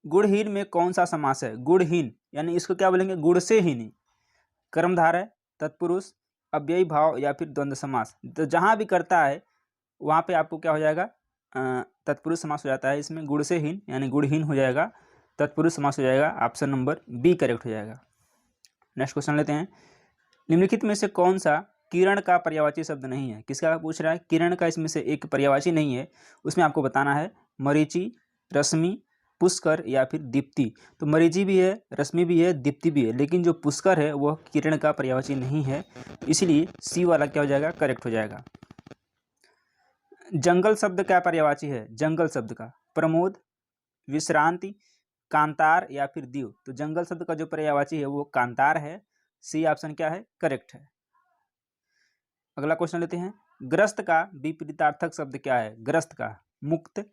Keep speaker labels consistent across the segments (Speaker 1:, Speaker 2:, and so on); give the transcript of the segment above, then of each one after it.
Speaker 1: गुणहीन में कौन सा समास है? गुणहीन यानी इसको क्या बोलेंगे? गुण से हीन। कर्मधारय, तत्पुरुष, अव्ययी भाव या फिर द्वंद्व समास। तो जहाँ भी करता है वहाँ पे आपको क्या हो जाएगा? तत्पुरुष समास हो जाता है। इसमें गुण से हीन यानी गुणहीन हो जाएगा, तत्पुरुष समास हो जाएगा। ऑप्शन नंबर बी करेक्ट हो जाएगा। नेक्स्ट क्वेश्चन लेते हैं। निम्नलिखित में से कौन सा किरण का पर्यायवाची शब्द नहीं है? किसका पूछ रहा है? किरण का इसमें से एक पर्यायवाची नहीं है, उसमें आपको बताना है। मरीचि, रश्मि, पुष्कर या फिर दीप्ति। तो मरीचि भी है, रश्मि भी है, दीप्ति भी है, लेकिन जो पुष्कर है वह किरण का पर्यायवाची नहीं है, इसलिए सी वाला क्या हो जाएगा? करेक्ट हो जाएगा। जंगल शब्द क्या पर्यायवाची है? जंगल शब्द का प्रमोद, विश्रांति, कांतार या फिर दीव। तो जंगल शब्द का जो पर्यायवाची है वो कांतार है। सी ऑप्शन क्या है? करेक्ट है। अगला क्वेश्चन लेते हैं। ग्रस्त का विपरीतार्थक शब्द क्या है? ग्रस्त का मुक्त,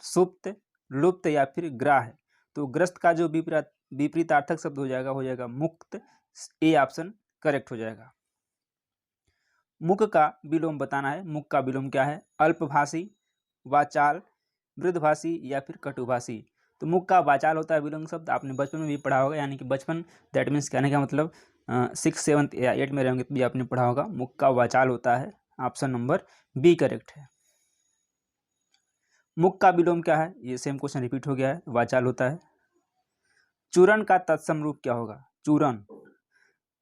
Speaker 1: सुप्त, लुप्त या फिर ग्राह। तो ग्रस्त का जो विपरीतार्थक शब्द हो जाएगा मुक्त। ए ऑप्शन करेक्ट हो जाएगा। मुक का विलोम बताना है। मुक का विलोम क्या है? अल्पभाषी, वाचाल, मृदभाषी या फिर कटुभाषी। तो मुक का वाचाल होता है विलोम शब्द, आपने बचपन में भी पढ़ा होगा, यानी कि बचपन दैट मीन्स कहने का मतलब 6, 7 या 8 में रहेंगे तो भी आपने पढ़ा होगा। मुक का वाचाल होता है। ऑप्शन नंबर बी करेक्ट है। मुक का विलोम क्या है? ये सेम क्वेश्चन रिपीट हो गया है, वाचाल होता है। चूरण का तत्सम रूप क्या होगा? चूरण,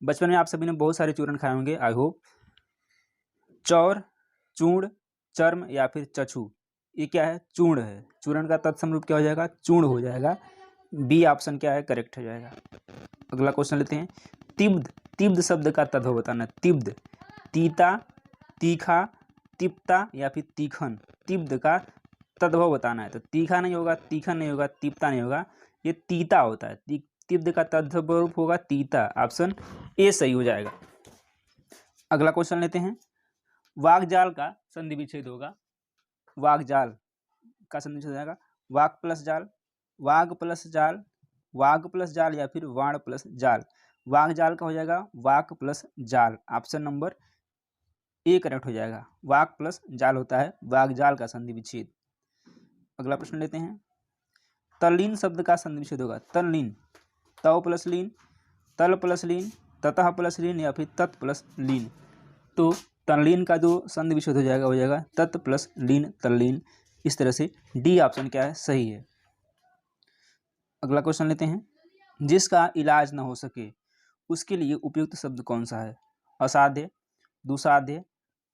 Speaker 1: बचपन में आप सभी ने बहुत सारे चूरण खाए होंगे, आई होप। चौर, चूर्ण, चर्म या फिर चक्षु। ये क्या है? चूर्ण है। चूर्ण का तत्सम रूप क्या हो जाएगा? चूर्ण हो जाएगा। बी ऑप्शन क्या है? करेक्ट हो जाएगा। अगला क्वेश्चन लेते हैं। तिब्ध, तिब्ध शब्द का तद्भव बताना। तिब्ध, तीता, तीखा, तिप्ता या फिर तीखन। तिब्ध का तद्भव बताना है। तो तीखा नहीं होगा, तीखन नहीं होगा, तिप्ता नहीं होगा, ये तीता होता है। तिब्ध का तद्भव रूप होगा तीता। ऑप्शन ए सही हो जाएगा। अगला क्वेश्चन लेते हैं। वागजाल का संधि विच्छेद होगा। वागजाल का संधि विच्छेद हो जाएगा वाक प्लस जाल, वाग प्लस जाल, वाग प्लस जाल या फिर वाण प्लस जाल। वागजाल का हो जाएगा वाक प्लस जाल। ऑप्शन नंबर ए करेक्ट हो जाएगा। वाक प्लस जाल होता है वागजाल का संधि विच्छेद। अगला प्रश्न लेते हैं। तल्लीन शब्द का संधि विच्छेद होगा। तल्लीन, तव प्लस लीन, तल प्लस लीन, ततः प्लस लीन या फिर तत् प्लस लीन। तो तल्लीन का जो संधि विच्छेद हो जाएगा तत् प्लस लीन, तल्लीन। इस तरह से डी ऑप्शन क्या है? सही है। अगला क्वेश्चन लेते हैं। जिसका इलाज न हो सके उसके लिए उपयुक्त शब्द कौन सा है? असाध्य, दुसाध्य,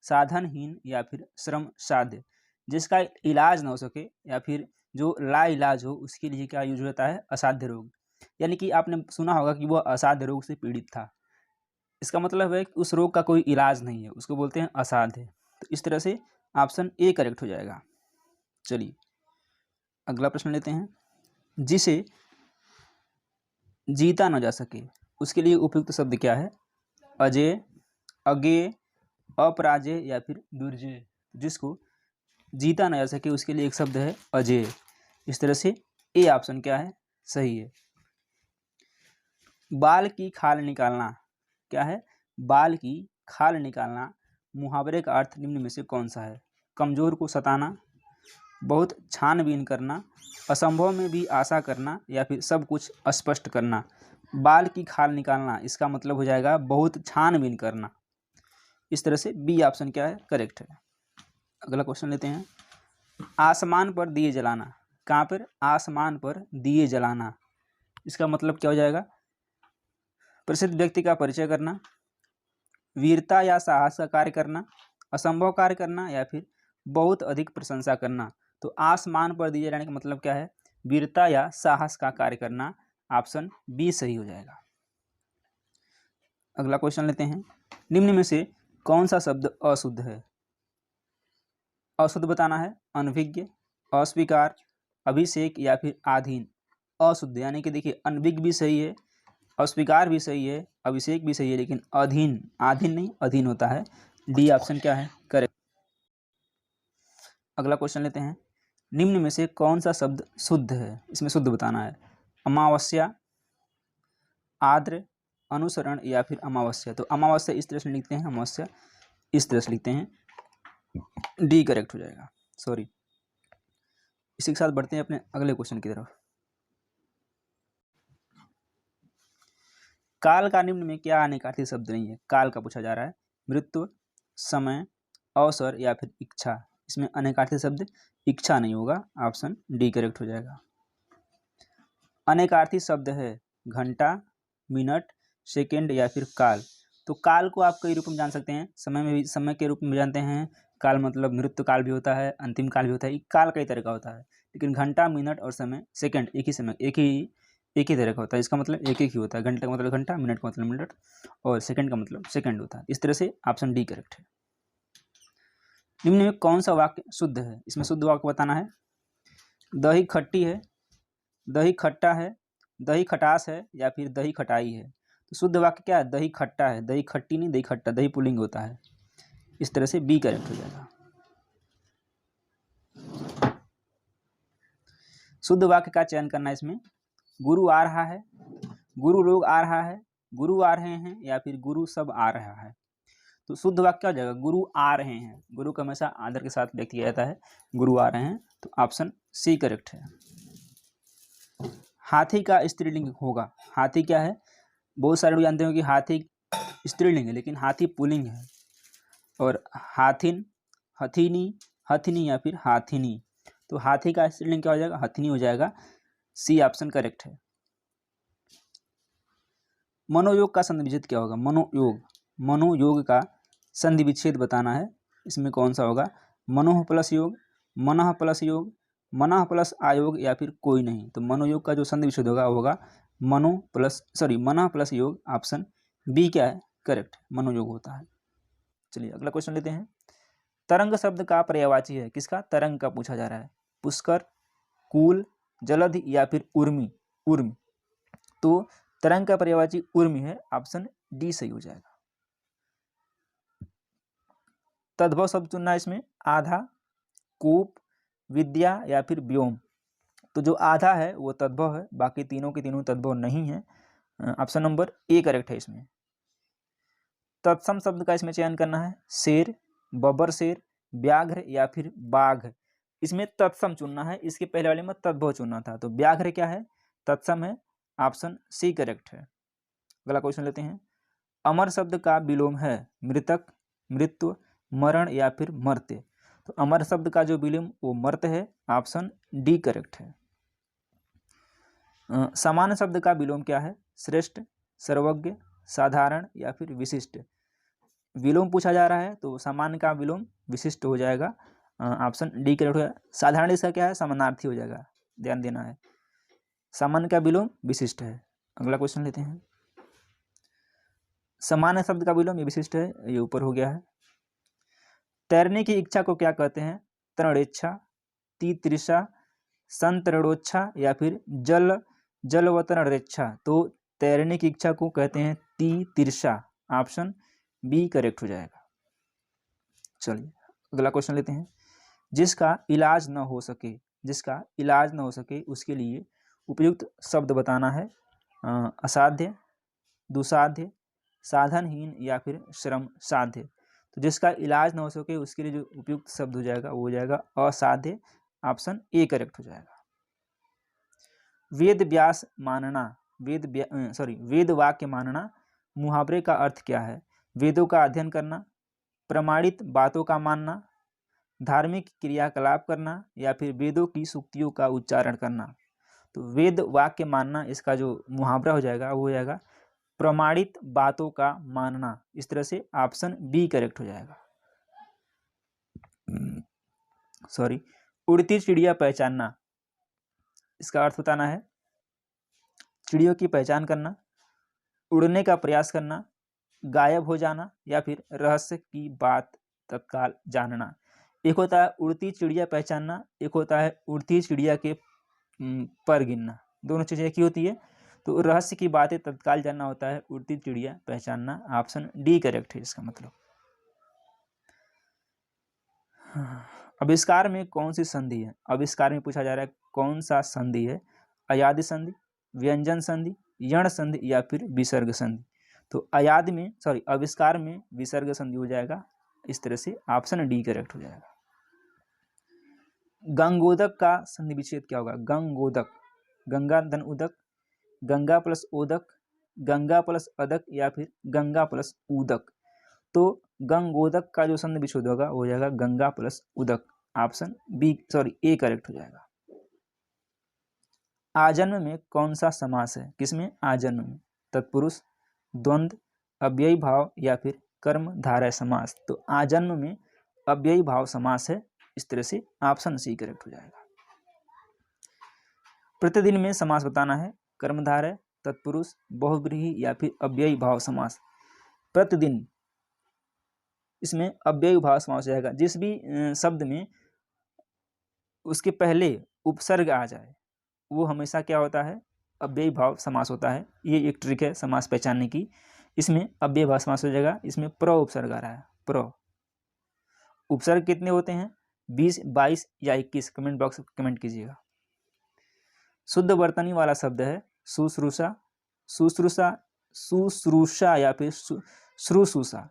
Speaker 1: साधनहीन या फिर श्रम साध्य। जिसका इलाज न हो सके या फिर जो लाइलाज हो उसके लिए क्या यूज होता है? असाध्य रोग। यानी कि आपने सुना होगा कि वह असाध्य रोग से पीड़ित था, इसका मतलब है कि उस रोग का कोई इलाज नहीं है, उसको बोलते हैं असाध्य। तो इस तरह से ऑप्शन ए करेक्ट हो जाएगा। चलिए अगला प्रश्न लेते हैं। जिसे जीता न जा सके उसके लिए उपयुक्त शब्द क्या है? अजेय, अज्ञेय, अपराजेय या फिर दुर्जेय। जिसको जीता न जा सके उसके लिए एक शब्द है अजेय। इस तरह से ए ऑप्शन क्या है? सही है। बाल की खाल निकालना क्या है? बाल की खाल निकालना मुहावरे का अर्थ निम्न में से कौन सा है? कमजोर को सताना, बहुत छानबीन करना, असंभव में भी आशा करना या फिर सब कुछ स्पष्ट करना। बाल की खाल निकालना इसका मतलब हो जाएगा बहुत छानबीन करना। इस तरह से बी ऑप्शन क्या है? करेक्ट है। अगला क्वेश्चन लेते हैं। आसमान पर दिए जलाना। कहाँ पर? आसमान पर दिए जलाना। इसका मतलब क्या हो जाएगा? प्रसिद्ध व्यक्ति का परिचय करना, वीरता या साहस का कार्य करना, असंभव कार्य करना या फिर बहुत अधिक प्रशंसा करना। तो आसमान पर दिए जाने का मतलब क्या है? वीरता या साहस का कार्य करना। ऑप्शन बी सही हो जाएगा। अगला क्वेश्चन लेते हैं। निम्न में से कौन सा शब्द अशुद्ध है? अशुद्ध बताना है। अनभिज्ञ, अस्वीकार, अभिषेक या फिर आधीन। अशुद्ध यानी कि देखिए अनभिज्ञ भी सही है, अस्वीकार भी सही है, अभिषेक भी सही है, लेकिन अधीन, आधीन नहीं अधीन होता है। डी ऑप्शन क्या है? करेक्ट। अगला क्वेश्चन लेते हैं। निम्न में से कौन सा शब्द शुद्ध है? इसमें शुद्ध बताना है। अमावस्या, आर्द्र, अनुसरण या फिर अमावस्या। तो अमावस्या इस तरह से लिखते हैं, अमावस्या इस तरह से लिखते हैं। डी करेक्ट हो जाएगा। सॉरी। इसी के साथ बढ़ते हैं अपने अगले क्वेश्चन की तरफ। काल का निम्न में क्या अनेकार्थी शब्द नहीं है? काल का पूछा जा रहा है। मृत्यु, समय, अवसर या फिर इच्छा। इसमें अनेकार्थी शब्द इच्छा नहीं होगा, ऑप्शन डी करेक्ट हो जाएगा। अनेकार्थी शब्द है घंटा, मिनट, सेकेंड या फिर काल। तो काल को आप कई रूप में जान सकते हैं, समय में भी समय के रूप में जानते हैं। काल मतलब मृत्यु काल भी होता है, अंतिम काल भी होता है। काल कई तरह का होता है, लेकिन घंटा, मिनट और समय, सेकेंड एक ही समय एक ही तरह का होता है। इसका मतलब एक ही होता है। घंटे का मतलब घंटा, मिनट का मतलब मिनट और सेकेंड का मतलब सेकेंड होता है। इस तरह से ऑप्शन डी करेक्ट है। निम्न में कौन सा वाक्य शुद्ध है? इसमें शुद्ध वाक्य बताना है। दही खट्टी है, दही खट्टा है, दही खटास है या फिर दही खटाई है। तो शुद्ध वाक्य क्या है? दही खट्टा है, दही खट्टी नहीं, दही खट्टा, दही पुल्लिंग होता है। इस तरह से बी करेक्ट हो जाएगा। शुद्ध वाक्य का चयन करना है इसमें। गुरु आ रहा है, गुरु लोग आ रहा है, गुरु आ रहे हैं या फिर गुरु सब आ रहा है। तो शुद्ध वाक्य क्या हो जाएगा? गुरु आ रहे हैं। गुरु को हमेशा आदर के साथ व्यक्त किया जाता है। गुरु आ रहे हैं, तो ऑप्शन सी करेक्ट है। हाथी का स्त्रीलिंग होगा। हाथी क्या है? बहुत सारे लोग जानते हो कि हाथी स्त्रीलिंग है, लेकिन हाथी पुल्लिंग है। और हाथिन, हथिनी, हथिनी या फिर हाथिनी। तो हाथी का स्त्रीलिंग क्या हो जाएगा? हथिनी हो जाएगा। सी ऑप्शन करेक्ट है। मनोयोग का संधि विच्छेद क्या होगा? मनोयोग का संधि विच्छेद बताना है। इसमें कौन सा होगा? मनोह प्लस योग, मनः प्लस योग, मनः प्लस आयोग या फिर कोई नहीं। तो मनोयोग का जो संधि विच्छेद होगा वो होगा मनः प्लस योग। ऑप्शन बी क्या है? करेक्ट, मनोयोग होता है। चलिए अगला क्वेश्चन लेते हैं। तरंग शब्द का पर्यायवाची है किसका? तरंग का पूछा जा रहा है। पुष्कर, कूल, जलधि या फिर उर्मी। तो तरंग का पर्यायवाची उर्मी है। ऑप्शन डी सही हो जाएगा। तद्भव शब्द चुनना है इसमें। आधा, कूप, विद्या या फिर व्योम। तो जो आधा है वो तद्भव है, बाकी तीनों के तीनों तद्भव नहीं है। ऑप्शन नंबर ए करेक्ट है इसमें। तत्सम शब्द का इसमें चयन करना है। शेर, बब्बर शेर, व्याघ्र या फिर बाघ। इसमें तत्सम चुनना है, इसके पहले वाले में तद्भव चुनना था। तो व्याघ्र क्या है? तत्सम है। ऑप्शन सी करेक्ट है। अगला क्वेश्चन लेते हैं। अमर शब्द का विलोम है मृतक, मृत्यु, मरण या फिर मर्त्य। तो अमर शब्द का जो विलोम वो मर्त्य है। ऑप्शन डी करेक्ट है। सामान्य शब्द का विलोम क्या है? श्रेष्ठ, सर्वज्ञ, साधारण या फिर विशिष्ट। विलोम पूछा जा रहा है तो सामान्य का विलोम विशिष्ट हो जाएगा। ऑप्शन डी करेक्ट हो जाएगा। साधारण इसका क्या है? समानार्थी हो जाएगा, ध्यान देना है। सामान्य का विलोम विशिष्ट है। अगला क्वेश्चन लेते हैं। सामान्य शब्द का विलोम ये विशिष्ट है, ये ऊपर हो गया है। तैरने की इच्छा को क्या कहते हैं? तरणेच्छा, तितृषा, संतरणोच्छा या फिर जलवतरणेच्छा। तो तैरने की इच्छा को कहते हैं तितृषा। ऑप्शन बी करेक्ट हो जाएगा। चलिए अगला क्वेश्चन लेते हैं। जिसका इलाज न हो सके उसके लिए उपयुक्त शब्द बताना है। असाध्य, दुसाध्य, साधनहीन या फिर श्रम साध्य। तो जिसका इलाज न हो सके उसके लिए जो उपयुक्त शब्द हो जाएगा वो हो जाएगा असाध्य। ऑप्शन ए करेक्ट हो जाएगा। वेद वाक्य मानना मुहावरे का अर्थ क्या है? वेदों का अध्ययन करना, प्रमाणित बातों का मानना, धार्मिक क्रियाकलाप करना या फिर वेदों की सूक्तियों का उच्चारण करना। तो वेद वाक्य मानना, इसका जो मुहावरा हो जाएगा वो हो जाएगा प्रमाणित बातों का मानना। इस तरह से ऑप्शन बी करेक्ट हो जाएगा। उड़ती चिड़िया पहचानना, इसका अर्थ बताना है चिड़ियों की पहचान करना, उड़ने का प्रयास करना, गायब हो जाना या फिर रहस्य की बात तत्काल जानना। एक होता है उड़ती चिड़िया पहचानना, एक होता है उड़ती चिड़िया के पर गिनना। दोनों चीज़ें एक ही होती है। तो रहस्य की बातें तत्काल जानना होता है उड़ती चिड़िया पहचानना। ऑप्शन डी करेक्ट है इसका मतलब। आविष्कार में कौन सी संधि है? आविष्कार में पूछा जा रहा है कौन सा संधि है? अयादि संधि, व्यंजन संधि, यण संधि या फिर विसर्ग संधि। तो आविष्कार में विसर्ग संधि हो जाएगा। इस तरह से ऑप्शन डी करेक्ट हो जाएगा। गंगोदक का संधि विच्छेद क्या होगा? गंगोदक, गंगा धन उदक, गंगा प्लस ओदक, गंगा प्लस अदक या फिर गंगा प्लस उदक। तो गंगोदक का जो संधि विच्छेद होगा वो हो जाएगा गंगा प्लस उदक। ऑप्शन ए करेक्ट हो जाएगा। आजन्म में कौन सा समास है? किसमें? आजन्म में। तत्पुरुष, द्वंद्व, अव्ययी भाव या फिर कर्मधारय समास। तो आजन्म में अव्ययी भाव समास है। इस तरह से ऑप्शन सी करेक्ट हो जाएगा। प्रतिदिन में समास बताना है। कर्मधारय, तत्पुरुष, बहुव्रीहि या फिर अव्ययी भाव समास। प्रतिदिन, इसमें अव्ययी भाव समास हो जाएगा। जिस भी शब्द में उसके पहले उपसर्ग आ जाए वो हमेशा क्या होता है? अव्ययी भाव समास होता है। ये एक ट्रिक है समास पहचानने की। इसमें अव्ययी भाव समास हो जाएगा। इसमें प्र उपसर्ग आ रहा है। प्र उपसर्ग कितने होते हैं? 20, 22 या 21? कमेंट बॉक्स में कमेंट कीजिएगा। शुद्ध वर्तनी वाला शब्द है शुश्रूषा, शुश्रूषा, शुश्रूषा या फिर श्रुशुषा।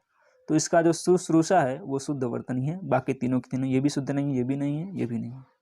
Speaker 1: तो इसका जो शुश्रूषा है वो शुद्ध वर्तनी है। बाकी तीनों के तीनों ये भी शुद्ध नहीं है, ये भी नहीं है, ये भी नहीं है।